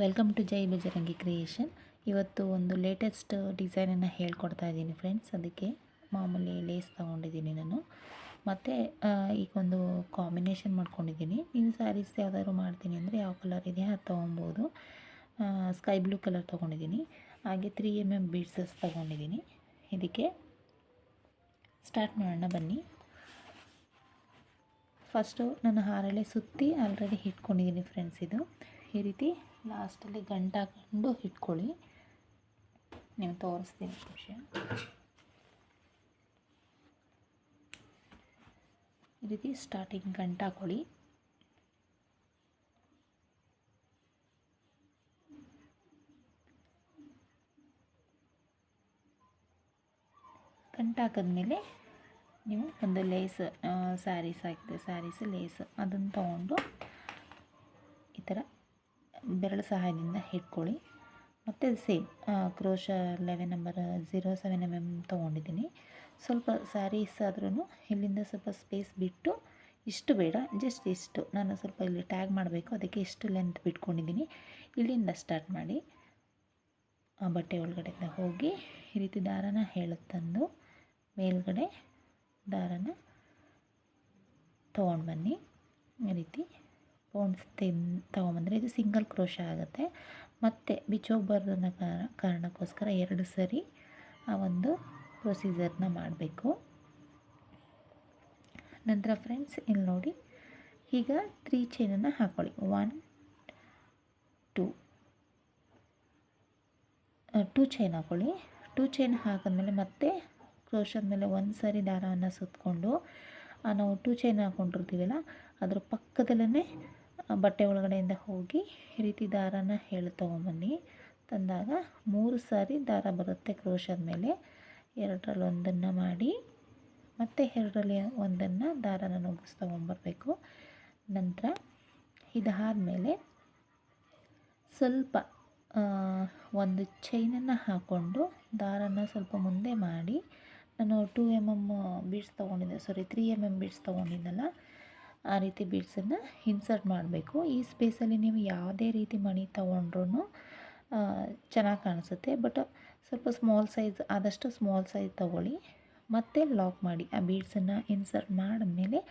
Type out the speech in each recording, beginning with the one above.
Welcome to Jai Bajrangi creation. ಇವತ್ತು ಒಂದು latest ಡಿಸೈನನ್ನು ಹೇಳ್ಕೊಡ್ತಾ ಇದ್ದೀನಿ ಫ್ರೆಂಡ್ಸ್. ಅದಕ್ಕೆ ಮಾಮೂಲಿ ಲೇಸ್ ತೊಗೊಂಡಿದ್ದೀನಿ ನಾನು. ಮತ್ತು ಈಗ ಒಂದು ಕಾಂಬಿನೇಷನ್ ಮಾಡ್ಕೊಂಡಿದ್ದೀನಿ. ನೀವು ಸ್ಯಾರೀಸ್ ಯಾವ್ದಾದ್ರು ಮಾಡ್ತೀನಿ ಅಂದರೆ ಯಾವ ಕಲರ್ ಇದೆ ಅದು ತೊಗೊಬೋದು. ಸ್ಕೈ ಬ್ಲೂ ಕಲರ್ ತೊಗೊಂಡಿದ್ದೀನಿ. ಹಾಗೆ 3mm ಬೀಡ್ಸಸ್ ತೊಗೊಂಡಿದ್ದೀನಿ. ಇದಕ್ಕೆ ಸ್ಟಾರ್ಟ್ ಮಾಡೋಣ ಬನ್ನಿ. ಫಸ್ಟು ನಾನು ಹಾರಳೆ ಸುತ್ತಿ ಆಲ್ರೆಡಿ ಇಟ್ಕೊಂಡಿದ್ದೀನಿ ಫ್ರೆಂಡ್ಸ್. ಇದು ಈ ರೀತಿ ಲಾಸ್ಟಲ್ಲಿ ಗಂಟು ಹಾಕೊಂಡು ಇಟ್ಕೊಳ್ಳಿ. ನೀವು ತೋರಿಸ್ತೀನಿ ವಿಷಯ. ಈ ರೀತಿ ಸ್ಟಾರ್ಟಿಂಗ್ ಗಂಟು ಹಾಕೊಳ್ಳಿ. ಗಂಟು ಹಾಕಿದ್ಮೇಲೆ ನೀವು ಒಂದು ಲೇಸ್ ಸ್ಯಾರೀಸ್ ಹಾಕಿದೆ, ಸ್ಯಾರೀಸ್ ಲೇಸ್ ಅದನ್ನು ತೊಗೊಂಡು ಈ ಥರ ಬೆರಳು ಸಹಾಯದಿಂದ ಇಟ್ಕೊಳ್ಳಿ. ಮತ್ತು ಸೇಮ್ ಕ್ರೋಶ 11 ನಂಬರ್ 07mm ತೊಗೊಂಡಿದ್ದೀನಿ. ಸ್ವಲ್ಪ ಸ್ಯಾರೀಸ್ ಆದ್ರೂ ಇಲ್ಲಿಂದ ಸ್ವಲ್ಪ ಸ್ಪೇಸ್ ಬಿಟ್ಟು, ಇಷ್ಟು ಬೇಡ, ಜಸ್ಟ್ ಇಷ್ಟು ನಾನು ಸ್ವಲ್ಪ ಇಲ್ಲಿ ಟ್ಯಾಗ್ ಮಾಡಬೇಕು, ಅದಕ್ಕೆ ಇಷ್ಟು ಲೆಂತ್ ಬಿಟ್ಕೊಂಡಿದ್ದೀನಿ. ಇಲ್ಲಿಂದ ಸ್ಟಾರ್ಟ್ ಮಾಡಿ ಆ ಬಟ್ಟೆ ಒಳಗಡೆಯಿಂದ ಹೋಗಿ ಈ ರೀತಿ ದಾರನ ತಂದು ಮೇಲ್ಗಡೆ ದಾರನ ತೊಗೊಂಡು ಬನ್ನಿ. ಈ ರೀತಿ ತೊಗೊಂಬಂದರೆ ಇದು ಸಿಂಗಲ್ ಕ್ರೋಶ ಆಗುತ್ತೆ. ಮತ್ತು ಬಿಚ್ಚೋಗ್ಬಾರ್ದು ಅನ್ನೋ ಕಾರಣಕ್ಕೋಸ್ಕರ 2 ಸರಿ ಆ ಒಂದು ಪ್ರೊಸೀಜರ್ನ ಮಾಡಬೇಕು. ನಂತರ ಫ್ರೆಂಡ್ಸ್ ಇಲ್ಲಿ ನೋಡಿ, ಈಗ 3 ಚೈನನ್ನು ಹಾಕ್ಕೊಳ್ಳಿ. 1 2 ಚೈನ್ ಹಾಕ್ಕೊಳ್ಳಿ. 2 ಚೈನ್ ಹಾಕಿದ್ಮೇಲೆ ಮತ್ತೆ ಕ್ರೋಶದ ಮೇಲೆ ಒಂದು ಸಾರಿ ದಾರವನ್ನು ಸುತ್ತಕೊಂಡು ನಾವು 2 ಚೈನ್ ಹಾಕ್ಕೊಂಡಿರ್ತೀವಲ್ಲ ಅದ್ರ ಪಕ್ಕದಲ್ಲೇ ಬಟ್ಟೆ ಒಳಗಡೆಯಿಂದ ಹೋಗಿ ಈ ರೀತಿ ದಾರನ ತೊಗೊಂಬನ್ನಿ. ತಂದಾಗ 3 ಸಾರಿ ದಾರ ಬರುತ್ತೆ ಕ್ರೋಶದ ಮೇಲೆ. 2ರಲ್ಲಿ ಒಂದನ್ನು ಮಾಡಿ ಮತ್ತು 2ರಲ್ಲಿ ಒಂದನ್ನು ದಾರನ ನುಗ್ಗಿಸಿ ತೊಗೊಂಬರ್ಬೇಕು. ನಂತರ ಇದಾದಮೇಲೆ ಸ್ವಲ್ಪ ಒಂದು ಚೈನನ್ನು ಹಾಕ್ಕೊಂಡು ದಾರನ ಸ್ವಲ್ಪ ಮುಂದೆ ಮಾಡಿ, ನಾನು 2mm ಬೀಡ್ಸ್ ತೊಗೊಂಡಿದ್ದೆ, 3mm ಬೀಡ್ಸ್ ತೊಗೊಂಡಿದ್ದಲ್ಲ, ಆ ರೀತಿ ಬೀಡ್ಸನ್ನು ಇನ್ಸರ್ಟ್ ಮಾಡಬೇಕು. ಈ ಸ್ಪೇಸಲ್ಲಿ ನೀವು ಯಾವುದೇ ರೀತಿ ಮಣಿ ತೊಗೊಂಡ್ರೂ ಚೆನ್ನಾಗಿ ಕಾಣಿಸುತ್ತೆ. ಬಟ್ ಸ್ವಲ್ಪ ಸ್ಮಾಲ್ ಸೈಜ್, ಆದಷ್ಟು ಸ್ಮಾಲ್ ಸೈಜ್ ತೊಗೊಳ್ಳಿ. ಮತ್ತು ಲಾಕ್ ಮಾಡಿ, ಆ ಬೀಡ್ಸನ್ನು ಇನ್ಸರ್ಟ್ ಮಾಡಿದ್ಮೇಲೆ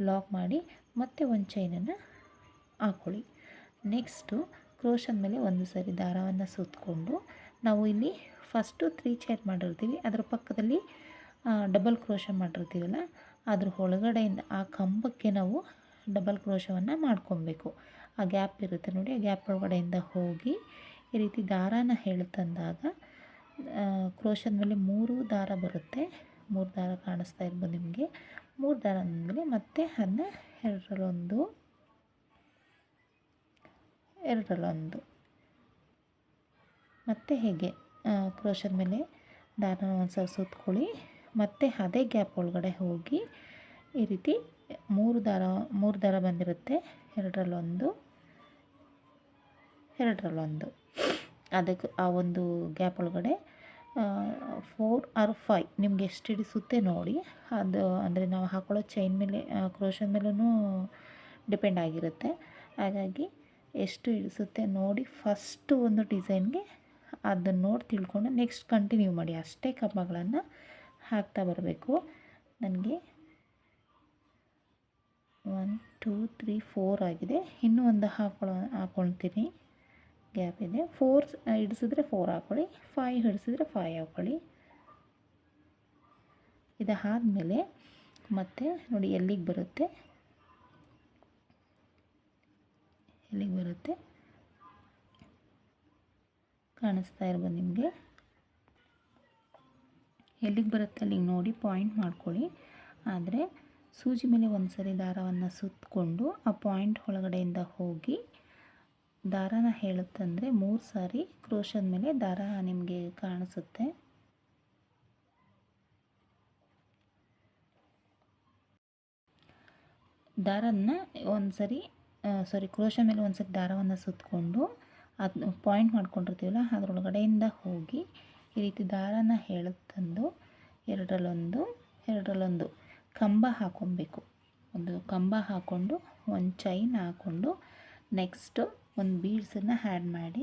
ಲಾಕ್ ಮಾಡಿ ಮತ್ತೆ ಒಂದು ಚೈನನ್ನು ಹಾಕ್ಕೊಳ್ಳಿ. ನೆಕ್ಸ್ಟು ಕ್ರೋಶದ ಮೇಲೆ ಒಂದು ಸರಿ ದಾರವನ್ನು ಸುತ್ತಕೊಂಡು, ನಾವು ಇಲ್ಲಿ ಫಸ್ಟು 3 ಚೈನ್ ಮಾಡಿರ್ತೀವಿ, ಅದರ ಪಕ್ಕದಲ್ಲಿ ಡಬಲ್ ಕ್ರೋಶ ಮಾಡಿರ್ತೀವಲ್ಲ, ಅದ್ರ ಒಳಗಡೆಯಿಂದ ಆ ಕಂಬಕ್ಕೆ ನಾವು ಡಬಲ್ ಕ್ರೋಶವನ್ನು ಮಾಡ್ಕೊಬೇಕು. ಆ ಗ್ಯಾಪ್ ಇರುತ್ತೆ ನೋಡಿ, ಆ ಗ್ಯಾಪ್ ಒಳಗಡೆಯಿಂದ ಹೋಗಿ ಈ ರೀತಿ ದಾರಾನ ತಂದಾಗ ಕ್ರೋಶದ ಮೇಲೆ 3 ದಾರ ಬರುತ್ತೆ. 3 ದಾರ ಕಾಣಿಸ್ತಾ ಇರ್ಬೋದು ನಿಮಗೆ. 3 ದಾರ ಅಂದಮೇಲೆ ಮತ್ತೆ ಅದನ್ನ 2ರಲ್ಲೊಂದು ಮತ್ತು ಹೇಗೆ ಕ್ರೋಶದ ಮೇಲೆ ದಾರನ ಒಂದು ಸಲ ಸುತ್ಕೊಳ್ಳಿ. ಮತ್ತು ಅದೇ ಗ್ಯಾಪ್ ಒಳಗಡೆ ಹೋಗಿ ಈ ರೀತಿ 3 ದಾರ ಬಂದಿರುತ್ತೆ, 2ರಲ್ಲೊಂದು ಅದಕ್ಕೆ ಆ ಒಂದು ಗ್ಯಾಪ್ ಒಳಗಡೆ 4 or 5 ನಿಮ್ಗೆ ಎಷ್ಟು ಹಿಡಿಸುತ್ತೆ ನೋಡಿ. ಅದು ಅಂದರೆ ನಾವು ಹಾಕೊಳ್ಳೋ ಚೈನ್ ಮೇಲೆ, ಕ್ರೋಶದ ಮೇಲೂ ಡಿಪೆಂಡ್ ಆಗಿರುತ್ತೆ. ಹಾಗಾಗಿ ಎಷ್ಟು ಹಿಡಿಸುತ್ತೆ ನೋಡಿ ಫಸ್ಟು ಒಂದು ಡಿಸೈನ್ಗೆ ಅದನ್ನು ನೋಡಿ ತಿಳ್ಕೊಂಡು ನೆಕ್ಸ್ಟ್ ಕಂಟಿನ್ಯೂ ಮಾಡಿ. ಅಷ್ಟೇ ಕಂಬಗಳನ್ನು ಹಾಕ್ತಾ ಬರಬೇಕು. ನನಗೆ 1 2 3 4 ಆಗಿದೆ. ಇನ್ನೂ ಒಂದು ಹಾಕ್ಕೊಳ್ತೀನಿ, ಗ್ಯಾಪ್ ಇದೆ. 4 ಹಿಡಿಸಿದ್ರೆ 4 ಹಾಕ್ಕೊಳ್ಳಿ, 5 ಹಿಡಿಸಿದ್ರೆ 5 ಹಾಕ್ಕೊಳ್ಳಿ. ಇದಾದಮೇಲೆ ಮತ್ತೆ ನೋಡಿ ಎಲ್ಲಿಗೆ ಬರುತ್ತೆ ಕಾಣಿಸ್ತಾ ಇರ್ಬೋದು ನಿಮಗೆ. ಎಲ್ಲಿಗೆ ಬರುತ್ತೆ ಅಲ್ಲಿಗೆ ನೋಡಿ ಪಾಯಿಂಟ್ ಮಾಡ್ಕೊಳ್ಳಿ. ಆದರೆ ಸೂಜಿ ಮೇಲೆ ಒಂದು ಸರಿ ದಾರವನ್ನು ಸುತ್ತಕೊಂಡು ಆ ಪಾಯಿಂಟ್ ಒಳಗಡೆಯಿಂದ ಹೋಗಿ ದಾರನ ತಂದರೆ 3 ಸಾರಿ ಕ್ರೋಶದ ಮೇಲೆ ದಾರ ನಿಮಗೆ ಕಾಣಿಸುತ್ತೆ. ದಾರನ ಕ್ರೋಶ ಮೇಲೆ ಒಂದು ಸರಿ ದಾರವನ್ನು ಸುತ್ತಕೊಂಡು ಅದು ಪಾಯಿಂಟ್ ಮಾಡ್ಕೊಂಡಿರ್ತೀವಲ್ಲ ಅದರೊಳಗಡೆಯಿಂದ ಹೋಗಿ ಈ ರೀತಿ ದಾರನ ತಂದು 2ರಲ್ಲೊಂದು ಕಂಬ ಹಾಕ್ಕೊಬೇಕು. ಒಂದು ಕಂಬ ಹಾಕ್ಕೊಂಡು ಒಂದು ಚೈನ್ ಹಾಕ್ಕೊಂಡು ನೆಕ್ಸ್ಟು ಒಂದು ಬೀಡ್ಸನ್ನು ಆ್ಯಡ್ ಮಾಡಿ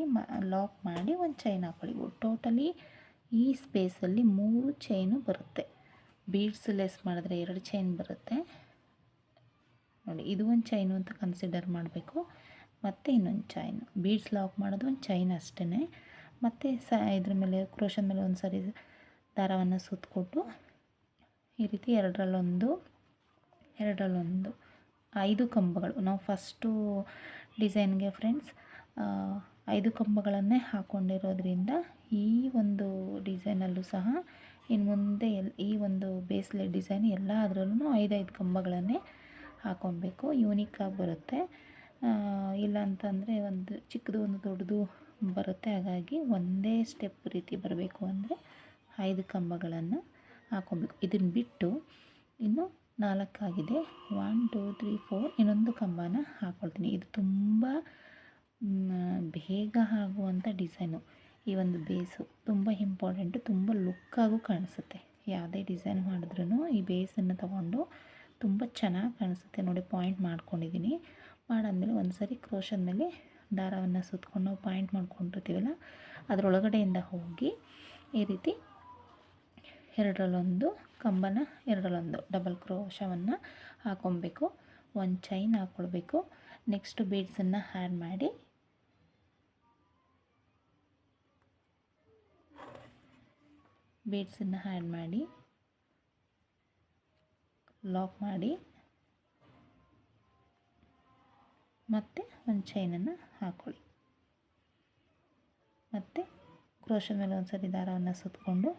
ಲಾಕ್ ಮಾಡಿ ಒಂದು ಚೈನ್ ಹಾಕ್ಕೊಳ್ಳಿ. ಟೋಟಲಿ ಈ ಸ್ಪೇಸಲ್ಲಿ 3 ಚೈನು ಬರುತ್ತೆ. ಬೀಡ್ಸ್ ಲೆಸ್ ಮಾಡಿದ್ರೆ 2 ಚೈನ್ ಬರುತ್ತೆ ನೋಡಿ. ಇದು ಒಂದು ಚೈನು ಅಂತ ಕನ್ಸಿಡರ್ ಮಾಡಬೇಕು. ಮತ್ತು ಇನ್ನೊಂದು ಚೈನು ಬೀಡ್ಸ್ ಲಾಕ್ ಮಾಡೋದು ಒಂದು ಚೈನ್ ಅಷ್ಟೇ. ಮತ್ತು ಇದ್ರ ಮೇಲೆ ಕ್ರೋಶದ ಮೇಲೆ ಒಂದು ಸರಿ ದಾರವನ್ನು ಸುತ್ತಕೊಟ್ಟು ಈ ರೀತಿ ಎರಡರಲ್ಲೊಂದು 5 ಕಂಬಗಳು. ನಾವು ಫಸ್ಟು ಡಿಸೈನ್ಗೆ ಫ್ರೆಂಡ್ಸ್ 5 ಕಂಬಗಳನ್ನೇ ಹಾಕ್ಕೊಂಡಿರೋದ್ರಿಂದ ಈ ಒಂದು ಡಿಸೈನಲ್ಲೂ ಸಹ ಇನ್ನು ಮುಂದೆ ಈ ಒಂದು ಬೇಸ್ಲೆ ಡಿಸೈನ್ ಎಲ್ಲ ಅದರಲ್ಲೂ 5 ಕಂಬಗಳನ್ನೇ ಹಾಕ್ಕೊಬೇಕು. ಯೂನಿಕ್ಕಾಗಿ ಬರುತ್ತೆ. ಇಲ್ಲ ಅಂತಂದರೆ ಒಂದು ಚಿಕ್ಕದು ಒಂದು ದೊಡ್ಡದು ಬರುತ್ತೆ. ಹಾಗಾಗಿ ಒಂದೇ ಸ್ಟೆಪ್ ರೀತಿ ಬರಬೇಕು ಅಂದರೆ 5 ಕಂಬಗಳನ್ನು ಹಾಕ್ಕೊಬೇಕು. ಇದನ್ನು ಬಿಟ್ಟು ಇನ್ನು 4 ಆಗಿದೆ. 1 2 3 4 ಇನ್ನೊಂದು ಕಂಬನ ಹಾಕ್ಕೊಳ್ತೀನಿ. ಇದು ತುಂಬ ಬೇಗ ಆಗುವಂಥ ಡಿಸೈನು. ಈ ಒಂದು ಬೇಸು ತುಂಬ ಇಂಪಾರ್ಟೆಂಟು, ತುಂಬ ಲುಕ್ಕಾಗೂ ಕಾಣಿಸುತ್ತೆ. ಯಾವುದೇ ಡಿಸೈನ್ ಮಾಡಿದ್ರೂ ಈ ಬೇಸನ್ನು ತಗೊಂಡು ತುಂಬ ಚೆನ್ನಾಗಿ ಕಾಣಿಸುತ್ತೆ ನೋಡಿ. ಪಾಯಿಂಟ್ ಮಾಡ್ಕೊಂಡಿದ್ದೀನಿ. ಮಾಡಾದಮೇಲೆ ಒಂದು ಸರಿ ಕ್ರೋಶದ ಮೇಲೆ ದಾರವನ್ನು ಸುತ್ತಕೊಂಡು ನಾವು ಪಾಯಿಂಟ್ ಮಾಡ್ಕೊಂಡಿರ್ತೀವಲ್ಲ ಅದರೊಳಗಡೆಯಿಂದ ಹೋಗಿ ಈ ರೀತಿ ಎರಡರಲ್ಲೊಂದು ಕಂಬನ ಎರಡರಲ್ಲೊಂದು ಡಬಲ್ ಕ್ರೋಶವನ್ನು ಹಾಕ್ಕೊಬೇಕು. ಒಂದು ಚೈನ್ ಹಾಕ್ಕೊಳ್ಬೇಕು. ನೆಕ್ಸ್ಟ್ ಬೀಡ್ಸನ್ನು ಆ್ಯಡ್ ಮಾಡಿ ಲಾಕ್ ಮಾಡಿ ಮತ್ತು ಒಂದು ಚೈನನ್ನು ಹಾಕ್ಕೊಳ್ಳಿ. ಮತ್ತು ಕ್ರೋಶದ ಮೇಲೆ ಒಂದು ಸರಿ ದಾರವನ್ನು ಸುತ್ತಕೊಂಡು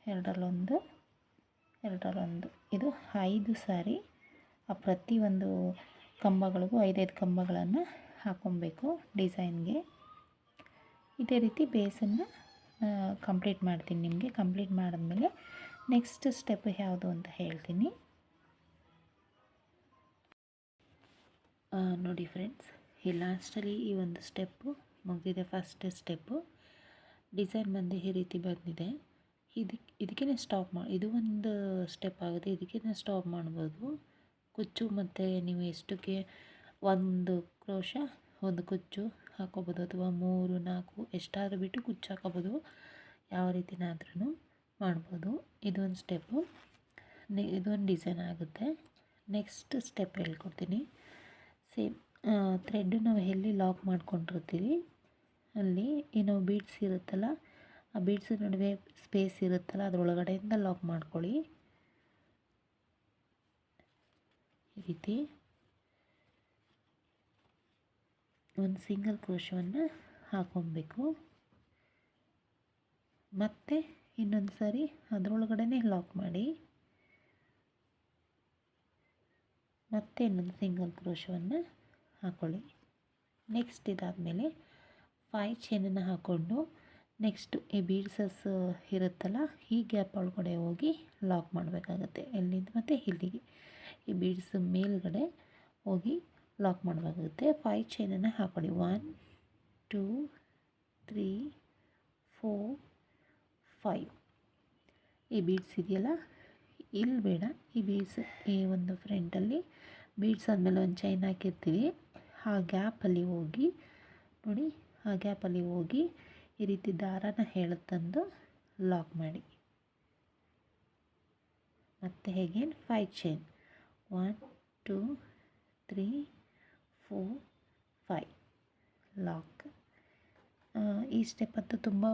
ಎರಡರಲ್ಲೊಂದು ಇದು 5 ಸಾರಿ ಆ ಪ್ರತಿಯೊಂದು ಕಂಬಗಳಿಗೂ 5 ಕಂಬಗಳನ್ನು ಹಾಕ್ಕೊಬೇಕು ಡಿಸೈನ್ಗೆ. ಇದೇ ರೀತಿ ಬೇಸನ್ನು ಕಂಪ್ಲೀಟ್ ಮಾಡ್ತೀನಿ. ನಿಮಗೆ ಕಂಪ್ಲೀಟ್ ಮಾಡಿದ್ಮೇಲೆ ನೆಕ್ಸ್ಟ್ ಸ್ಟೆಪ್ ಯಾವುದು ಅಂತ ಹೇಳ್ತೀನಿ ನೋಡಿ ಫ್ರೆಂಡ್ಸ್. ಈ ಲಾಸ್ಟಲ್ಲಿ ಈ ಒಂದು ಸ್ಟೆಪ್ಪು ಮುಗಿದಿದೆ. ಫಸ್ಟ್ ಸ್ಟೆಪ್ಪು ಡಿಸೈನ್ ಬಂದು ಈ ರೀತಿ ಬಂದಿದೆ. ಇದಕ್ಕೇ ಸ್ಟಾಪ್ ಮಾಡಿ, ಇದು ಒಂದು ಸ್ಟೆಪ್ ಆಗುತ್ತೆ. ಇದಕ್ಕೇ ಸ್ಟಾಪ್ ಮಾಡ್ಬೋದು. ಕುಚ್ಚು ಮತ್ತು ನೀವು ಎಷ್ಟಕ್ಕೆ ಒಂದು ಕ್ರೋಶ ಒಂದು ಕುಚ್ಚು ಹಾಕೋಬೋದು, ಅಥವಾ 3 4 ಎಷ್ಟಾದರೂ ಬಿಟ್ಟು ಕುಚ್ಚು ಹಾಕೋಬೋದು. ಯಾವ ರೀತಿನಾದ್ರೂ ಮಾಡ್ಬೋದು. ಇದೊಂದು ಸ್ಟೆಪ್ಪು, ಇದೊಂದು ಡಿಸೈನ್ ಆಗುತ್ತೆ. ನೆಕ್ಸ್ಟ್ ಸ್ಟೆಪ್ ಹೇಳ್ಕೊಡ್ತೀನಿ. ಸೇಮ್ ಥ್ರೆಡ್ಡು ನಾವು ಎಲ್ಲಿ ಲಾಕ್ ಮಾಡ್ಕೊಂಡಿರ್ತೀವಿ ಅಲ್ಲಿ ಏನೋ ಬೀಡ್ಸ್ ಇರುತ್ತಲ್ಲ, ಆ ಬೀಡ್ಸ್ ನಡುವೆ ಸ್ಪೇಸ್ ಇರುತ್ತಲ್ಲ ಅದರೊಳಗಡೆಯಿಂದ ಲಾಕ್ ಮಾಡ್ಕೊಳ್ಳಿ. ಈ ರೀತಿ ಒಂದು ಸಿಂಗಲ್ ಕ್ರೋಶವನ್ನು ಹಾಕ್ಕೊಬೇಕು. ಮತ್ತು ಇನ್ನೊಂದು ಸಾರಿ ಅದರೊಳಗಡೆ ಲಾಕ್ ಮಾಡಿ ಮತ್ತೆ ಇನ್ನೊಂದು ಸಿಂಗಲ್ ಕ್ರೋಶವನ್ನು ಹಾಕ್ಕೊಳ್ಳಿ. ನೆಕ್ಸ್ಟ್ ಇದಾದಮೇಲೆ 5 ಚೈನನ್ನು ಹಾಕ್ಕೊಂಡು ನೆಕ್ಸ್ಟು ಈ ಬೀಡ್ಸಸ್ ಇರುತ್ತಲ್ಲ ಈ ಗ್ಯಾಪ್ ಒಳಗಡೆ ಹೋಗಿ ಲಾಕ್ ಮಾಡಬೇಕಾಗತ್ತೆ. ಎಲ್ಲಿಂದ ಮತ್ತು ಇಲ್ಲಿಗೆ ಈ ಬೀಡ್ಸ್ ಮೇಲ್ಗಡೆ ಹೋಗಿ ಲಾಕ್ ಮಾಡಬೇಕಾಗುತ್ತೆ. 5 ಚೈನನ್ನು ಹಾಕ್ಕೊಳ್ಳಿ. 1 2 3 4 5. ಈ ಬೀಡ್ಸ್ ಇದೆಯಲ್ಲ ಇಲ್ಲಿ ಬೇಡ, ಈ ಬೀಡ್ಸ್ ಈ ಒಂದು ಫ್ರಂಟಲ್ಲಿ ಬೀಡ್ಸ್ ಆದಮೇಲೆ ಒಂದು ಚೈನ್ ಹಾಕಿರ್ತೀವಿ. ಆ ಗ್ಯಾಪಲ್ಲಿ ಹೋಗಿ ನೋಡಿ, ಆ ಗ್ಯಾಪಲ್ಲಿ ಹೋಗಿ ಈ ರೀತಿ ದಾರನ ಎಳೆದು ಲಾಕ್ ಮಾಡಿ. ಮತ್ತು ಹೇಗೆ 5 ಚೈನ್ 1 2 3 4 5 ಲಾಕ್. ಈ ಸ್ಟೆಪ್ ಅಂತೂ ತುಂಬ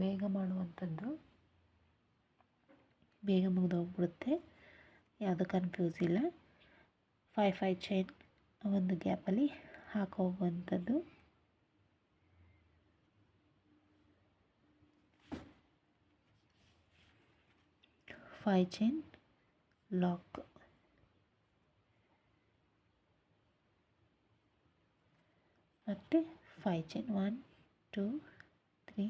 ಬೇಗ ಮಾಡುವಂಥದ್ದು, ಬೇಗ ಮುಗಿದೋಗ್ಬಿಡುತ್ತೆ, ಯಾವುದು ಕನ್ಫ್ಯೂಸ್ ಇಲ್ಲ. 5 ಚೈನ್ ಒಂದು ಗ್ಯಾಪಲ್ಲಿ ಹಾಕೋಗುವಂಥದ್ದು. Five chain lock. ಮತ್ತು 5 ಚೈನ್ 1 2 3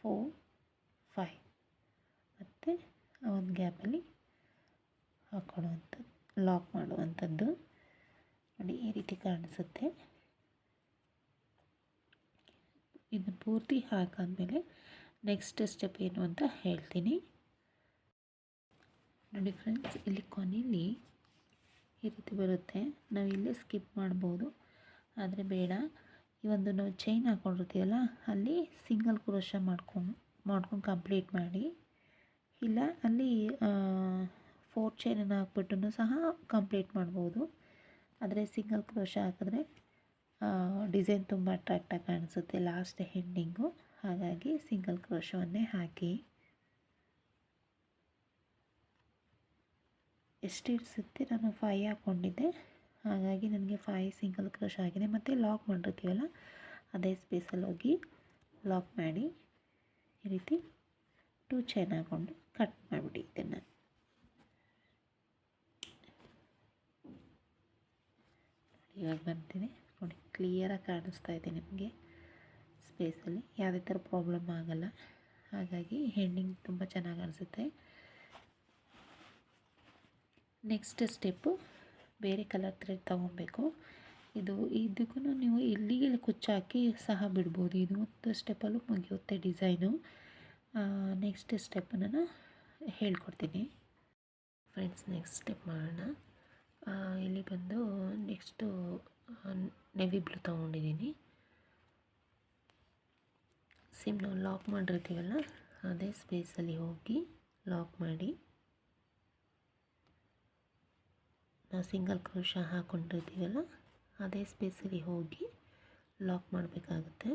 4 5 ಮತ್ತು ಒಂದು ಗ್ಯಾಪಲ್ಲಿ ಹಾಕ್ಕೊಳ್ಳುವಂಥದ್ದು, ಲಾಕ್ ಮಾಡುವಂಥದ್ದು ನೋಡಿ. ಈ ರೀತಿ ಕಾಣಿಸುತ್ತೆ. ಇದನ್ನು ಪೂರ್ತಿ ಹಾಕಾದ್ಮೇಲೆ ನೆಕ್ಸ್ಟ್ ಸ್ಟೆಪ್ ಏನು ಅಂತ ಹೇಳ್ತೀನಿ ನೋಡಿ ಫ್ರೆಂಡ್ಸ್. ಇಲ್ಲಿ ಕೊನೆಯಲ್ಲಿ ಈ ರೀತಿ ಬರುತ್ತೆ. ನಾವು ಇಲ್ಲೇ ಸ್ಕಿಪ್ ಮಾಡ್ಬೋದು, ಆದರೆ ಬೇಡ. ಈ ಒಂದು ನಾವು ಚೈನ್ ಹಾಕ್ಕೊಂಡಿರ್ತೀವಲ್ಲ ಅಲ್ಲಿ ಸಿಂಗಲ್ ಕ್ರೋಶ ಮಾಡ್ಕೊಂಡು ಕಂಪ್ಲೀಟ್ ಮಾಡಿ. ಇಲ್ಲ ಅಲ್ಲಿ 4 ಚೈನನ್ನು ಹಾಕ್ಬಿಟ್ಟು ಸಹ ಕಂಪ್ಲೀಟ್ ಮಾಡ್ಬೋದು. ಆದರೆ ಸಿಂಗಲ್ ಕ್ರೋಶ ಹಾಕಿದ್ರೆ ಡಿಸೈನ್ ತುಂಬ ಅಟ್ರಾಕ್ಟಾಗಿ ಕಾಣಿಸುತ್ತೆ ಲಾಸ್ಟ್ ಹೆಂಡಿಂಗು. ಹಾಗಾಗಿ ಸಿಂಗಲ್ ಕ್ರೋಶವನ್ನೇ ಹಾಕಿ. ಎಷ್ಟು ಇಡಿಸುತ್ತೆ, ನಾನು 5 ಹಾಕ್ಕೊಂಡಿದ್ದೆ, ಹಾಗಾಗಿ ನನಗೆ 5 ಸಿಂಗಲ್ ಕ್ರೋಶ ಆಗಿದೆ. ಮತ್ತು ಲಾಕ್ ಮಾಡಿರ್ತೀವಲ್ಲ ಅದೇ ಸ್ಪೇಸಲ್ಲಿ ಹೋಗಿ ಲಾಕ್ ಮಾಡಿ ಈ ರೀತಿ 2 ಚೈನ್ ಹಾಕ್ಕೊಂಡು ಕಟ್ ಮಾಡಿಬಿಡಿ. ಇದನ್ನು ಇವಾಗ ಬರ್ತೀನಿ ನೋಡಿ, ಕ್ಲಿಯರಾಗಿ ಕಾಣಿಸ್ತಾ ಇದೆ ನಿಮಗೆ. ಸ್ಪೇಸಲ್ಲಿ ಯಾವುದೇ ಥರ ಪ್ರಾಬ್ಲಮ್ ಆಗೋಲ್ಲ, ಹಾಗಾಗಿ ಹೆಂಡಿಂಗ್ ತುಂಬ ಚೆನ್ನಾಗಿ ಅನಿಸುತ್ತೆ. ನೆಕ್ಸ್ಟ್ ಸ್ಟೆಪ್ಪು ಬೇರೆ ಕಲರ್ ಥ್ರೆಡ್ ತೊಗೊಬೇಕು. ಇದಕ್ಕೂ ನೀವು ಇಲ್ಲಿಗೆ ಕುಚ್ಚಾಕಿ ಸಹ ಬಿಡ್ಬೋದು. ಇದು ಒಂದು ಸ್ಟೆಪ್ಪಲ್ಲೂ ಮುಗಿಯುತ್ತೆ ಡಿಸೈನು. ನೆಕ್ಸ್ಟ್ ಸ್ಟೆಪ್ಪನ್ನು ಹೇಳ್ಕೊಡ್ತೀನಿ ಫ್ರೆಂಡ್ಸ್. ನೆಕ್ಸ್ಟ್ ಸ್ಟೆಪ್ ಮಾಡೋಣ. ಇಲ್ಲಿ ಬಂದು ನೆಕ್ಸ್ಟು ನೆವಿ ಬ್ಲೂ ತೊಗೊಂಡಿದ್ದೀನಿ. ಸೇಮ್ ನಾವು ಲಾಕ್ ಮಾಡಿರ್ತೀವಲ್ಲ ಅದೇ ಸ್ಪೇಸಲ್ಲಿ ಹೋಗಿ ಲಾಕ್ ಮಾಡಿ, ನಾವು ಸಿಂಗಲ್ ಕ್ರೋಶ ಹಾಕ್ಕೊಂಡಿರ್ತೀವಲ್ಲ ಅದೇ ಸ್ಪೇಸಲ್ಲಿ ಹೋಗಿ ಲಾಕ್ ಮಾಡಬೇಕಾಗುತ್ತೆ.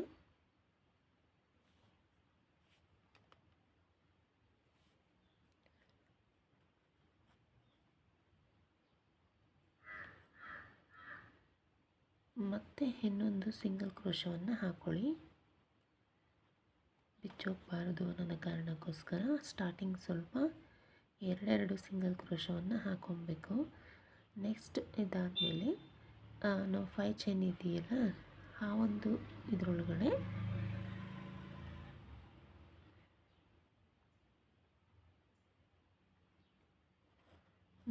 ಮತ್ತು ಇನ್ನೊಂದು ಸಿಂಗಲ್ ಕ್ರೋಶವನ್ನು ಹಾಕ್ಕೊಳ್ಳಿ. ಬಿಚ್ಚೋಗಬಾರ್ದು ಅನ್ನೋ ಕಾರಣಕ್ಕೋಸ್ಕರ ಸ್ಟಾರ್ಟಿಂಗ್ ಸ್ವಲ್ಪ 2 ಸಿಂಗಲ್ ಕ್ರೋಶವನ್ನು ಹಾಕ್ಕೊಬೇಕು. ನೆಕ್ಸ್ಟ್ ಇದಾದಮೇಲೆ ನಾವು 5 ಚೈನ್ ಇದೆಯಲ್ಲ ಆ ಒಂದು ಇದರೊಳಗಡೆ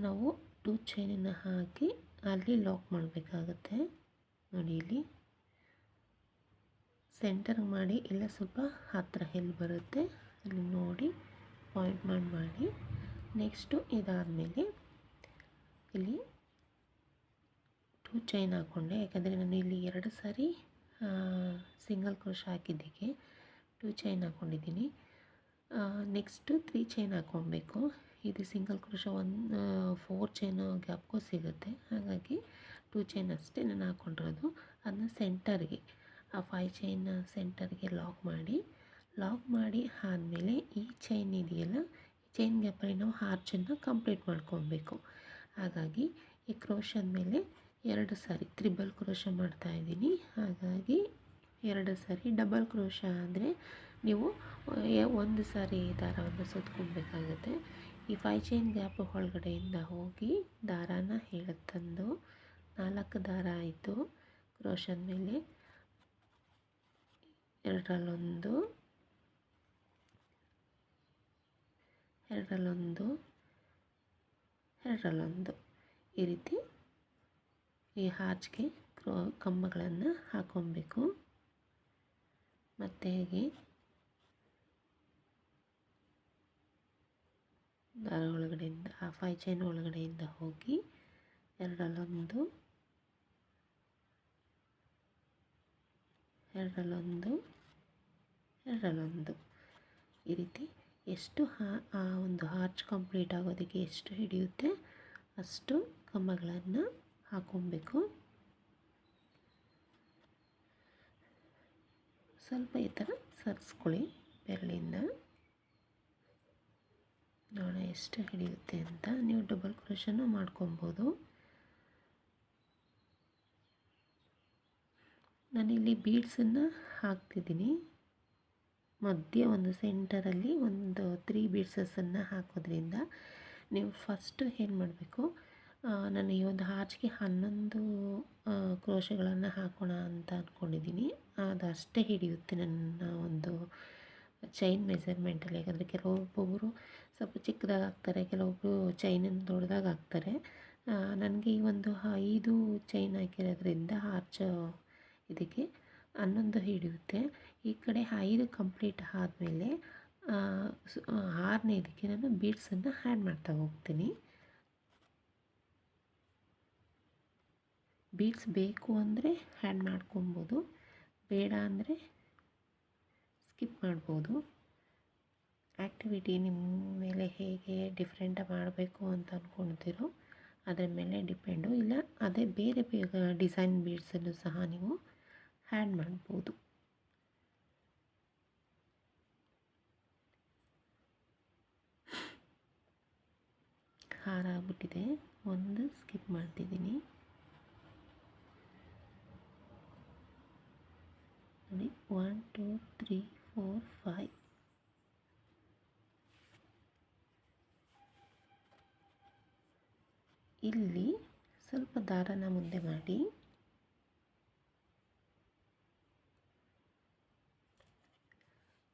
ನಾವು 2 ಚೈನನ್ನು ಹಾಕಿ ಅಲ್ಲಿ ಲಾಕ್ ಮಾಡಬೇಕಾಗತ್ತೆ. ನೋಡಿ ಇಲ್ಲಿ ಸೆಂಟರ್ಗೆ ಮಾಡಿ, ಇಲ್ಲ ಸ್ವಲ್ಪ ಹತ್ತಿರ ಎಲ್ಲಿ ಬರುತ್ತೆ ಅಲ್ಲಿ ನೋಡಿ ಪಾಯಿಂಟ್ ಮಾಡಿ. ನೆಕ್ಸ್ಟು ಇದಾದಮೇಲೆ ಇಲ್ಲಿ 2 ಚೈನ್ ಹಾಕ್ಕೊಂಡೆ, ಯಾಕಂದರೆ ನಾನು ಇಲ್ಲಿ 2 ಸಾರಿ ಸಿಂಗಲ್ ಕ್ರೋಶ ಹಾಕಿದ್ದಕ್ಕೆ 2 ಚೈನ್ ಹಾಕ್ಕೊಂಡಿದ್ದೀನಿ. ನೆಕ್ಸ್ಟು 3 ಚೈನ್ ಹಾಕ್ಕೊಬೇಕು. ಇದು ಸಿಂಗಲ್ ಕ್ರೋಶ 4 ಚೈನು ಗ್ಯಾಪ್ಗೂ ಸಿಗುತ್ತೆ, ಹಾಗಾಗಿ 2 ಚೈನ್ ಅಷ್ಟೇ ನಾನು ಹಾಕ್ಕೊಂಡಿರೋದು. ಅದನ್ನ ಸೆಂಟರ್ಗೆ ಆ 5 ಚೈನ್ ಸೆಂಟರ್ಗೆ ಲಾಕ್ ಮಾಡಿ ಆದಮೇಲೆ ಈ ಚೈನ್ ಇದೆಯಲ್ಲ, ಈ ಚೈನ್ ಗ್ಯಾಪಲ್ಲಿ ನಾವು ಆರ್ಚನ್ನು ಕಂಪ್ಲೀಟ್ ಮಾಡ್ಕೊಬೇಕು. ಹಾಗಾಗಿ ಈ ಕ್ರೋಶದ ಮೇಲೆ 2 ಸಾರಿ ತ್ರಿಬಲ್ ಕ್ರೋಶ ಮಾಡ್ತಾಯಿದ್ದೀನಿ. ಹಾಗಾಗಿ 2 ಸಾರಿ. ಡಬಲ್ ಕ್ರೋಶ ಅಂದರೆ ನೀವು 1 ಸಾರಿ ದಾರವನ್ನು ಸುತ್ಕೊಬೇಕಾಗುತ್ತೆ. ಈ 5 ಚೈನ್ ಗ್ಯಾಪ್ ಒಳಗಡೆಯಿಂದ ಹೋಗಿ ದಾರಾನ ತಂದು 4 ದಾರ ಆಯಿತು ಕ್ರೋಶದ ಮೇಲೆ, 2ರಲ್ಲೊಂದು, 2ರಲ್ಲೊಂದು ಈ ರೀತಿ ಈ ಆರ್ಚ್ಗೆ ಕಂಬಗಳನ್ನು ಹಾಕ್ಕೊಬೇಕು. ಮತ್ತು ಹೇಗೆ ದಾರ ಒಳಗಡೆಯಿಂದ ಆ 5 ಚೈನ್ ಒಳಗಡೆಯಿಂದ ಹೋಗಿ 2ರಲ್ಲೊಂದು, 2ರಲ್ಲೊಂದು ಈ ರೀತಿ ಎಷ್ಟು ಆ ಒಂದು ಆರ್ಚ್ ಕಂಪ್ಲೀಟ್ ಆಗೋದಕ್ಕೆ ಎಷ್ಟು ಹಿಡಿಯುತ್ತೆ ಅಷ್ಟು ಕಂಬಗಳನ್ನು ಹಾಕ್ಕೊಬೇಕು. ಸ್ವಲ್ಪ ಈ ಥರ ಸರಿಸ್ಕೊಳ್ಳಿ ಬೆರಳಿಂದ, ನೋಡೋಣ ಎಷ್ಟು ಹಿಡಿಯುತ್ತೆ ಅಂತ. ನೀವು ಡಬಲ್ ಕ್ರೋಶನೂ ಮಾಡ್ಕೊಬೋದು. ನಾನಿಲ್ಲಿ ಬೀಡ್ಸನ್ನು ಹಾಕ್ತಿದ್ದೀನಿ. ಮಧ್ಯೆ ಒಂದು ಸೆಂಟರಲ್ಲಿ ಒಂದು 3 ಬೀಡ್ಸನ್ನು ಹಾಕೋದ್ರಿಂದ ನೀವು ಫಸ್ಟು ಏನು ಮಾಡಬೇಕು, ನಾನು ಈ ಒಂದು ಆರ್ಚ್ಗೆ 11 ಕ್ರೋಶಗಳನ್ನು ಹಾಕೋಣ ಅಂತ ಅಂದ್ಕೊಂಡಿದ್ದೀನಿ. ಅದು ಅಷ್ಟೇ ಹಿಡಿಯುತ್ತೆ ನನ್ನ ಒಂದು ಚೈನ್ ಮೆಜರ್ಮೆಂಟಲ್ಲಿ. ಯಾಕಂದರೆ ಕೆಲವೊಬ್ಬೊಬ್ಬರು ಸ್ವಲ್ಪ ಚಿಕ್ಕದಾಗಿ ಹಾಕ್ತಾರೆ, ಕೆಲವೊಬ್ಬರು ಚೈನನ್ನು ದೊಡ್ಡದಾಗಿ ಹಾಕ್ತಾರೆ. ನನಗೆ ಈ ಒಂದು 5 ಚೈನ್ ಹಾಕಿರೋದ್ರಿಂದ ಆರ್ಚ್ ಇದಕ್ಕೆ 11 ಹಿಡಿಯುತ್ತೆ. ಈ ಕಡೆ 5 ಕಂಪ್ಲೀಟ್ ಆದಮೇಲೆ 6ನೇ ಇದಕ್ಕೆ ನಾನು ಬೀಡ್ಸನ್ನು ಆ್ಯಡ್ ಮಾಡ್ತಾ ಹೋಗ್ತೀನಿ. ಬೀಡ್ಸ್ ಬೇಕು ಅಂದರೆ ಆ್ಯಡ್ ಮಾಡ್ಕೊಬೋದು, ಬೇಡ ಅಂದರೆ ಸ್ಕಿಪ್ ಮಾಡ್ಬೋದು. ಆ್ಯಕ್ಟಿವಿಟಿ ನಿಮ್ಮ ಮೇಲೆ ಹೇಗೆ ಡಿಫ್ರೆಂಟಾಗಿ ಮಾಡಬೇಕು ಅಂತ ಅಂದ್ಕೊಳ್ತೀರೋ ಅದರ ಮೇಲೆ ಡಿಪೆಂಡು. ಇಲ್ಲ ಅದೇ ಬೇರೆ ಬೇರೆ ಡಿಸೈನ್ ಬೀಡ್ಸನ್ನು ಸಹ ನೀವು ಆ್ಯಡ್ ಮಾಡ್ಬೋದು. ಹಾರ ಆಗ್ಬಿಟ್ಟಿದೆ, ಒಂದು ಸ್ಕಿಪ್ ಮಾಡ್ತಿದ್ದೀನಿ ನೋಡಿ. 1 2 3 4 5 ಇಲ್ಲಿ ಸ್ವಲ್ಪ ದಾರನ ಮುಂದೆ ಮಾಡಿ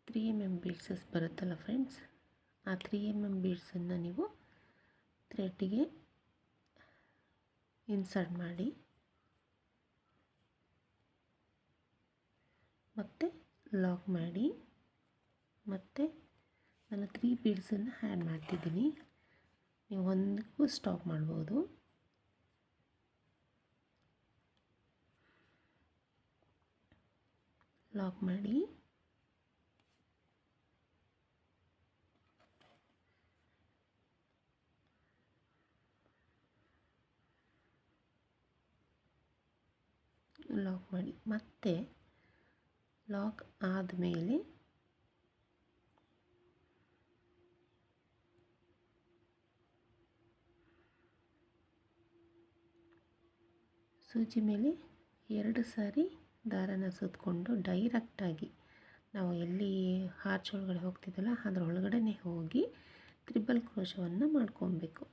3 mm ಬೀಡ್ಸಸ್ ಬರುತ್ತಲ್ಲ ಫ್ರೆಂಡ್ಸ್, ಆ 3 mm ಬೀಡ್ಸನ್ನು ನೀವು ಥ್ರೆಡ್ಗೆ ಇನ್ಸರ್ಟ್ ಮಾಡಿ ಮತ್ತು ಲಾಕ್ ಮಾಡಿ. ಮತ್ತು ನಾನು 3 ಬೀಡ್ಸನ್ನು ಆ್ಯಡ್ ಮಾಡ್ತಿದ್ದೀನಿ, ನೀವು ಒಂದಕ್ಕೂ ಸ್ಟಾಪ್ ಮಾಡ್ಬೋದು. ಲಾಕ್ ಮಾಡಿ ಲಾಕ್ ಮಾಡಿ. ಮತ್ತೆ ಲಾಕ್ ಆದಮೇಲೆ ಸೂಜಿ ಮೇಲೆ 2 ಸಾರಿ ದಾರನ ಸುತ್ತಕೊಂಡು ಡೈರೆಕ್ಟಾಗಿ ನಾವು ಎಲ್ಲಿ ಆರ್ಚ್ ಒಳಗಡೆ ಹೋಗ್ತಿದ್ದಲ್ಲ ಅದರೊಳಗಡೆ ಹೋಗಿ ತ್ರಿಬಲ್ ಕ್ರೋಶವನ್ನು ಮಾಡ್ಕೊಬೇಕು.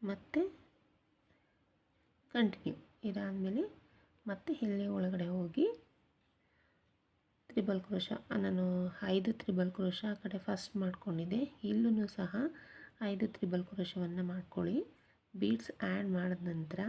ಮತ್ತು ಕಂಟಿನ್ಯೂ. ಇದಾದಮೇಲೆ ಮತ್ತೆ ಇಲ್ಲಿ ಒಳಗಡೆ ಹೋಗಿ ತ್ರಿಬಲ್ ಕ್ರೋಶ, ನಾನು 5 ತ್ರಿಬಲ್ ಕ್ರೋಶ ಆ ಕಡೆ ಫಸ್ಟ್ ಮಾಡ್ಕೊಂಡಿದ್ದೆ, ಇಲ್ಲೂ ಸಹ 5 ತ್ರಿಬಲ್ ಕ್ರೋಶವನ್ನು ಮಾಡ್ಕೊಳ್ಳಿ. ಬೀಡ್ಸ್ ಆ್ಯಡ್ ಮಾಡಿದ ನಂತರ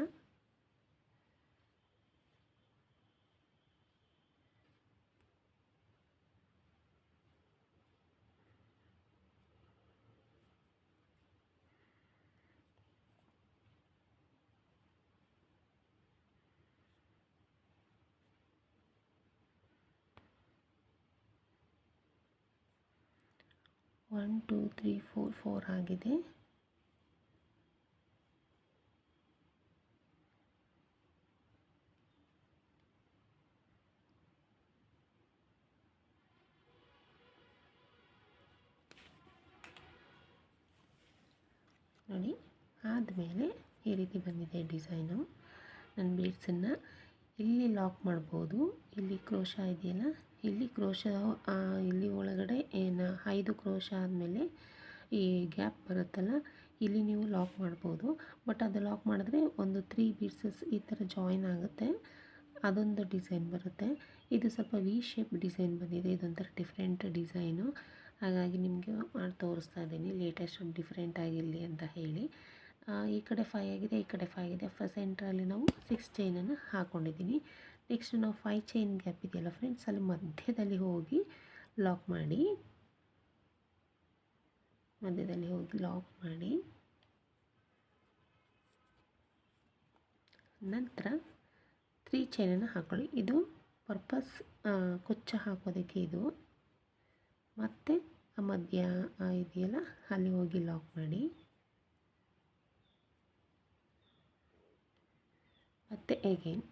ಒನ್ ಟೂ ತ್ರೀ ಫೋರ್ ಆಗಿದೆ. ನೋಡಿ, ಆದಮೇಲೆ ಈ ರೀತಿ ಬಂದಿದೆ ಡಿಸೈನು. ನನ್ನ ಬೀಡ್ಸನ್ನು ಇಲ್ಲಿ ಲಾಕ್ ಮಾಡ್ಬೋದು. ಇಲ್ಲಿ ಕ್ರೋಶ ಇದೆಯಲ್ಲ, ಇಲ್ಲಿ ಕ್ರೋಶ ಇಲ್ಲಿ ಒಳಗಡೆ ಏನು 5 ಕ್ರೋಶ ಆದಮೇಲೆ ಈ ಗ್ಯಾಪ್ ಬರುತ್ತಲ್ಲ, ಇಲ್ಲಿ ನೀವು ಲಾಕ್ ಮಾಡ್ಬೋದು. ಬಟ್ ಅದು ಲಾಕ್ ಮಾಡಿದ್ರೆ ಒಂದು 3 ಬೀಡ್ಸಸ್ ಈ ಥರ ಜಾಯಿನ್ ಆಗುತ್ತೆ, ಅದೊಂದು ಡಿಸೈನ್ ಬರುತ್ತೆ. ಇದು ಸ್ವಲ್ಪ ವಿ ಶೇಪ್ ಡಿಸೈನ್ ಬಂದಿದೆ, ಇದೊಂಥರ ಡಿಫ್ರೆಂಟ್ ಡಿಸೈನು. ಹಾಗಾಗಿ ನಿಮಗೆ ಮಾಡಿ ತೋರಿಸ್ತಾ ಇದ್ದೀನಿ, ಲೇಟೆಸ್ಟ್ ಡಿಫ್ರೆಂಟ್ ಆಗಿರಲಿ ಅಂತ ಹೇಳಿ. ಈ ಕಡೆ 5 ಆಗಿದೆ, ಈ ಕಡೆ 5 ಆಗಿದೆ. ಸೆಂಟ್ರಲ್ಲಿ ನಾವು 6 ಚೈನನ್ನು ಹಾಕ್ಕೊಂಡಿದ್ದೀನಿ. ನೆಕ್ಸ್ಟ್ ನಾವು 5 ಚೈನ್ ಗ್ಯಾಪ್ ಇದೆಯಲ್ಲ ಫ್ರೆಂಡ್ಸ್, ಅಲ್ಲಿ ಮಧ್ಯದಲ್ಲಿ ಹೋಗಿ ಲಾಕ್ ಮಾಡಿ, ಮಧ್ಯದಲ್ಲಿ ಹೋಗಿ ಲಾಕ್ ಮಾಡಿ, ನಂತರ 3 ಚೈನನ್ನು ಹಾಕ್ಕೊಳ್ಳಿ. ಇದು ಪರ್ಪಸ್ ಕುಚ್ಚ ಹಾಕೋದಕ್ಕೆ ಇದು. ಮತ್ತು ಆ ಮಧ್ಯ ಇದೆಯಲ್ಲ, ಅಲ್ಲಿ ಹೋಗಿ ಲಾಕ್ ಮಾಡಿ, ಮತ್ತು ಎಗೇನ್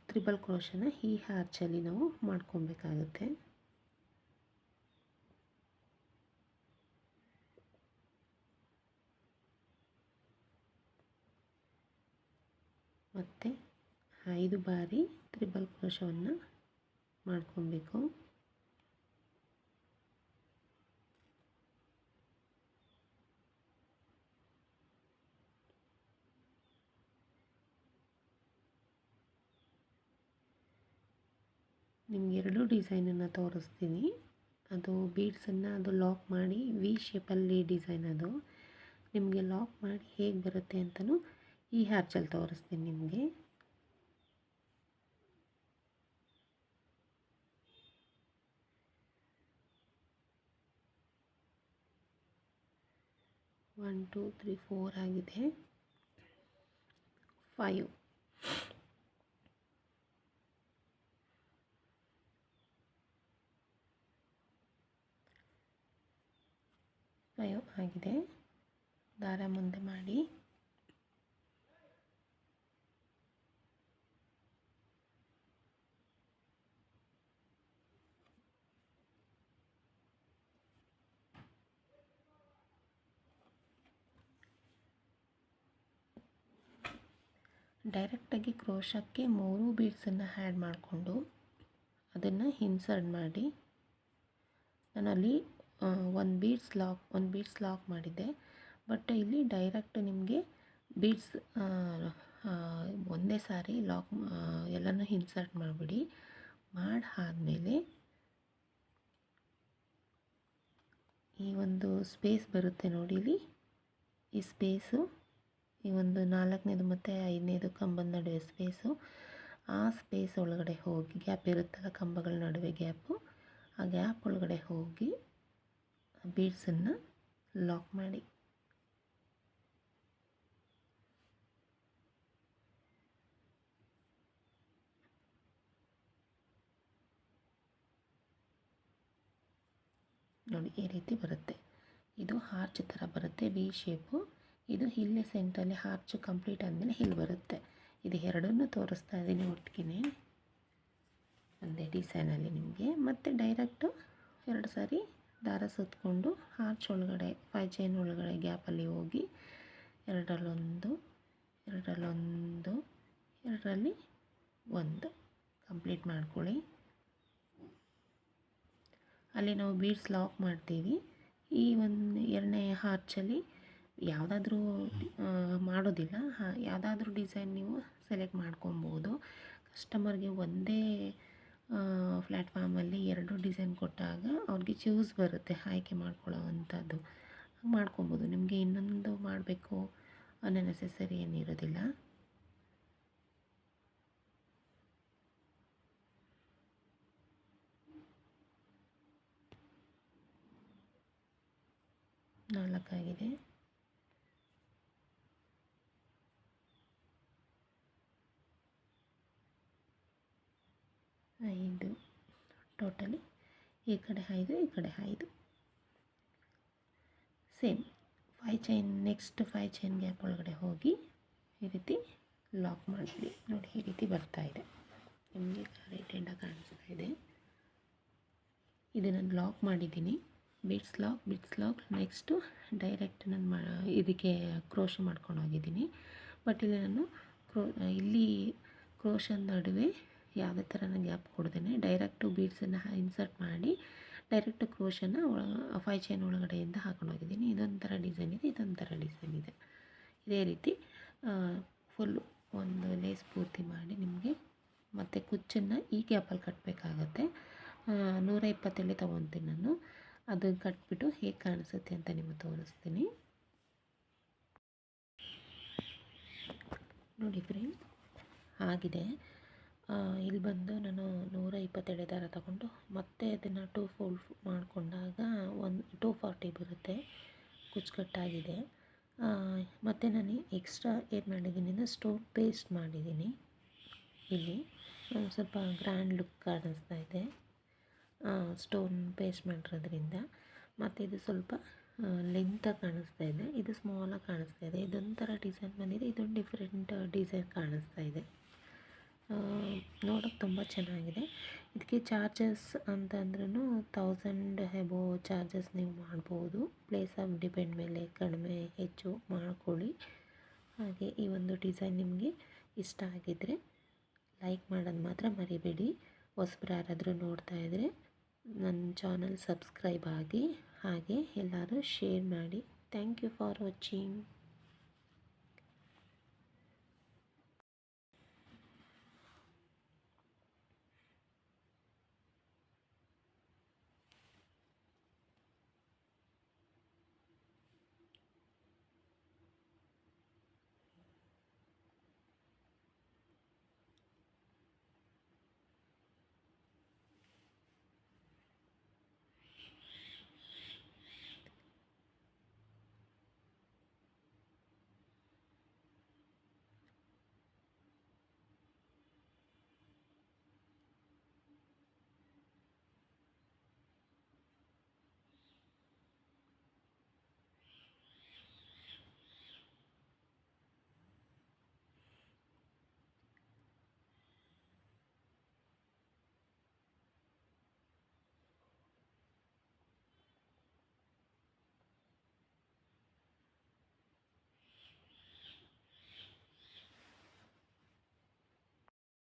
ತ್ರಿಬಲ್ ಕ್ರೋಶನ ಈ ಆರ್ಚಲ್ಲಿ ನಾವು ಮಾಡ್ಕೊಬೇಕಾಗುತ್ತೆ. ಮತ್ತು 5 ಬಾರಿ ತ್ರಿಬಲ್ ಕ್ರೋಶವನ್ನು ಮಾಡ್ಕೊಬೇಕು. ನಿಮ್ಗೆ 2 ಡಿಸೈನನ್ನು ತೋರಿಸ್ತೀನಿ. ಅದು ಬೀಡ್ಸನ್ನು ಅದು ಲಾಕ್ ಮಾಡಿ ವಿ ಶೇಪಲ್ಲಿ ಡಿಸೈನ್, ಅದು ನಿಮಗೆ ಲಾಕ್ ಮಾಡಿ ಹೇಗೆ ಬರುತ್ತೆ ಅಂತಲೂ ಈ ಹ್ಯಾಚಲ್ಲಿ ತೋರಿಸ್ತೀನಿ ನಿಮಗೆ. ಒನ್ 2 3 4 ಆಗಿದೆ. 5 ಆಗಿದೆ. ದಾರ ಮುಂದೆ ಮಾಡಿ ಡೈರೆಕ್ಟಾಗಿ ಕ್ರೋಶಕ್ಕೆ 3 ಬೀಡ್ಸನ್ನು ಆ್ಯಡ್ ಮಾಡಿಕೊಂಡು ಅದನ್ನು ಇನ್ಸರ್ಟ್ ಮಾಡಿ, ನಾನಲ್ಲಿ ಒಂದು ಬೀಡ್ಸ್ ಲಾಕ್ ಮಾಡಿದ್ದೆ. ಬಟ್ ಇಲ್ಲಿ ಡೈರೆಕ್ಟ್ ನಿಮಗೆ ಬೀಡ್ಸ್ ಒಂದೇ ಸಾರಿ ಲಾಕ್ ಎಲ್ಲನೂ ಇನ್ಸರ್ಟ್ ಮಾಡಿಬಿಡಿ. ಆದಮೇಲೆ ಈ ಒಂದು ಸ್ಪೇಸ್ ಬರುತ್ತೆ ನೋಡಿ, ಇಲ್ಲಿ ಈ ಸ್ಪೇಸು, ಈ ಒಂದು 4ನೇದು ಮತ್ತು 5ನೇದು ಕಂಬದ ನಡುವೆ ಸ್ಪೇಸು, ಆ ಸ್ಪೇಸ್ ಒಳಗಡೆ ಹೋಗಿ, ಗ್ಯಾಪ್ ಇರುತ್ತಲ್ಲ ಕಂಬಗಳ ನಡುವೆ ಗ್ಯಾಪು, ಆ ಗ್ಯಾಪ್ ಒಳಗಡೆ ಹೋಗಿ ಬೀಡ್ಸನ್ನು ಲಾಕ್ ಮಾಡಿ. ನೋಡಿ ಈ ರೀತಿ ಬರುತ್ತೆ. ಇದು ಆರ್ಚ್ ಥರ ಬರುತ್ತೆ, ವಿ ಶೇಪು. ಇದು ಇಲ್ಲೇ ಸೆಂಟ್ರಲ್ಲಿ ಆರ್ಚ್ ಕಂಪ್ಲೀಟ್ ಆದಮೇಲೆ ಇಲ್ಲಿ ಬರುತ್ತೆ. ಇದು ಎರಡನ್ನೂ ತೋರಿಸ್ತಾ ಇದ್ದೀನಿ ಒಟ್ಟಿಗೆ ಒಂದೇ ಡಿಸೈನಲ್ಲಿ ನಿಮಗೆ. ಮತ್ತು ಡೈರೆಕ್ಟು 2 ಸಾರಿ ದಾರ ಸುತ್ತಕೊಂಡು ಆರ್ಚ್ ಒಳಗಡೆ 5 ಚೈನ್ ಒಳಗಡೆ ಗ್ಯಾಪಲ್ಲಿ ಹೋಗಿ ಎರಡರಲ್ಲೊಂದು, ಎರಡರಲ್ಲಿ ಒಂದು ಕಂಪ್ಲೀಟ್ ಮಾಡ್ಕೊಳ್ಳಿ. ಅಲ್ಲಿ ನಾವು ಬೀಡ್ಸ್ ಲಾಕ್ ಮಾಡ್ತೀವಿ. ಈ ಒಂದು 2ನೇ ಆರ್ಚಲ್ಲಿ ಯಾವುದಾದ್ರೂ ಮಾಡೋದಿಲ್ಲ, ಯಾವುದಾದ್ರೂ ಡಿಸೈನ್ ನೀವು ಸೆಲೆಕ್ಟ್ ಮಾಡ್ಕೊಬೋದು. ಕಸ್ಟಮರ್ಗೆ ಒಂದೇ ಪ್ಲ್ಯಾಟ್ಫಾರ್ಮಲ್ಲಿ 2 ಡಿಸೈನ್ ಕೊಟ್ಟಾಗ ಅವ್ರಿಗೆ ಚೂಸ್ ಬರುತ್ತೆ, ಆಯ್ಕೆ ಮಾಡ್ಕೊಳ್ಳೋ ಅಂಥದ್ದು. ಮಾಡ್ಕೊಬೋದು. ನಿಮಗೆ ಇನ್ನೊಂದು ಮಾಡಬೇಕು ಅನ್ನೋ ನೆಸೆಸರಿ ಏನಿರೋದಿಲ್ಲ. ನಾಲ್ಕಾಗಿದೆ. 5 ಟೋಟಲಿ. ಈ ಕಡೆ 5, ಈ ಕಡೆ 5. Same 5 chain, next 5 chain gap ಒಳಗಡೆ ಹೋಗಿ ಈ ರೀತಿ ಲಾಕ್ ಮಾಡಿಬಿಡಿ. ನೋಡಿ ಈ ರೀತಿ ಬರ್ತಾ ಇದೆ, ನಿಮಗೆ ರೈಟ್ ಕಾಣಿಸ್ತಾ ಇದೆ. ಇದನ್ನು ಲಾಕ್ ಮಾಡಿದ್ದೀನಿ. Bits lock. ನೆಕ್ಸ್ಟು ಡೈರೆಕ್ಟ್ ನಾನು ಇದಕ್ಕೆ ಕ್ರೋಶ ಮಾಡ್ಕೊಂಡು ಹೋಗಿದ್ದೀನಿ. ಬಟ್ ಇಲ್ಲಿ ನಾನು ಇಲ್ಲಿ ಕ್ರೋಶದ ನಡುವೆ ಯಾವುದೇ ಥರನ ಗ್ಯಾಪ್ ಕೊಡ್ದೇನೆ ಡೈರೆಕ್ಟು ಬೀಡ್ಸನ್ನು ಇನ್ಸರ್ಟ್ ಮಾಡಿ ಡೈರೆಕ್ಟ್ ಕ್ರೋಶನ 5 ಚೈನ್ ಒಳಗಡೆಯಿಂದ ಹಾಕೊಂಡು ಹೋಗಿದ್ದೀನಿ. ಇದೊಂಥರ ಡಿಸೈನ್ ಇದೆ, ಇದೊಂಥರ ಡಿಸೈನ್ ಇದೆ. ಇದೇ ರೀತಿ ಫುಲ್ಲು ಒಂದು ಲೇಸ್ ಪೂರ್ತಿ ಮಾಡಿ ನಿಮಗೆ ಮತ್ತು ಕುಚ್ಚನ್ನು ಈ ಗ್ಯಾಪಲ್ಲಿ ಕಟ್ಟಬೇಕಾಗತ್ತೆ. 120 ತೊಗೊತೀನಿ ನಾನು. ಅದನ್ನು ಕಟ್ಬಿಟ್ಟು ಹೇಗೆ ಕಾಣಿಸುತ್ತೆ ಅಂತ ನಿಮಗೆ ತೋರಿಸ್ತೀನಿ. ನೋಡಿ ಫ್ರೆಂಡ್, ಆಗಿದೆ. ಇಲ್ಲಿ ಬಂದು ನಾನು 120 ದಾರ ತಗೊಂಡು ಮತ್ತೆ ಅದನ್ನು 2 ಫೋಲ್ಡ್ ಮಾಡಿಕೊಂಡಾಗ 240 ಬರುತ್ತೆ. ಕುಚ್ಚುಕಟ್ಟಾಗಿದೆ. ಮತ್ತು ನಾನು ಎಕ್ಸ್ಟ್ರಾ ಏನು ಮಾಡಿದ್ದೀನಿ ಅಂದರೆ ಸ್ಟೋನ್ ಪೇಸ್ಟ್ ಮಾಡಿದ್ದೀನಿ. ಇಲ್ಲಿ ಸ್ವಲ್ಪ ಗ್ರ್ಯಾಂಡ್ ಲುಕ್ ಕಾಣಿಸ್ತಾ ಇದೆ ಸ್ಟೋನ್ ಪೇಸ್ಟ್ ಮಾಡಿರೋದ್ರಿಂದ. ಮತ್ತು ಇದು ಸ್ವಲ್ಪ ಲೆಂತಾಗಿ ಕಾಣಿಸ್ತಾ ಇದೆ, ಇದು ಸ್ಮಾಲಾಗಿ ಕಾಣಿಸ್ತಾ ಇದೆ. ಇದೊಂಥರ ಡಿಸೈನ್ ಬಂದಿದೆ, ಇದೊಂದು ಡಿಫ್ರೆಂಟ್ ಡಿಸೈನ್ ಕಾಣಿಸ್ತಾ ಇದೆ. ನೋಡೋಕ್ಕೆ ತುಂಬ ಚೆನ್ನಾಗಿದೆ. ಇದಕ್ಕೆ ಚಾರ್ಜಸ್ ಅಂತಂದ್ರೂ 1000 ಎಬೋ ಚಾರ್ಜಸ್ ನೀವು ಮಾಡ್ಬೋದು. ಪ್ಲೇಸ್ ಆಫ್ ಡಿಪೆಂಡ್ ಮೇಲೆ ಕಡಿಮೆ ಹೆಚ್ಚು ಮಾಡ್ಕೊಳ್ಳಿ. ಹಾಗೆ ಈ ಒಂದು ಡಿಸೈನ್ ನಿಮಗೆ ಇಷ್ಟ ಆಗಿದ್ದರೆ ಲೈಕ್ ಮಾಡೋದು ಮಾತ್ರ ಮರಿಬೇಡಿ. ಹೊಸಬ್ರು ಯಾರಾದರೂ ನೋಡ್ತಾ ಇದ್ದರೆ ನನ್ನ ಚಾನಲ್ ಸಬ್ಸ್ಕ್ರೈಬ್ ಆಗಿ, ಹಾಗೆ ಎಲ್ಲರೂ ಶೇರ್ ಮಾಡಿ. Thank you for watching.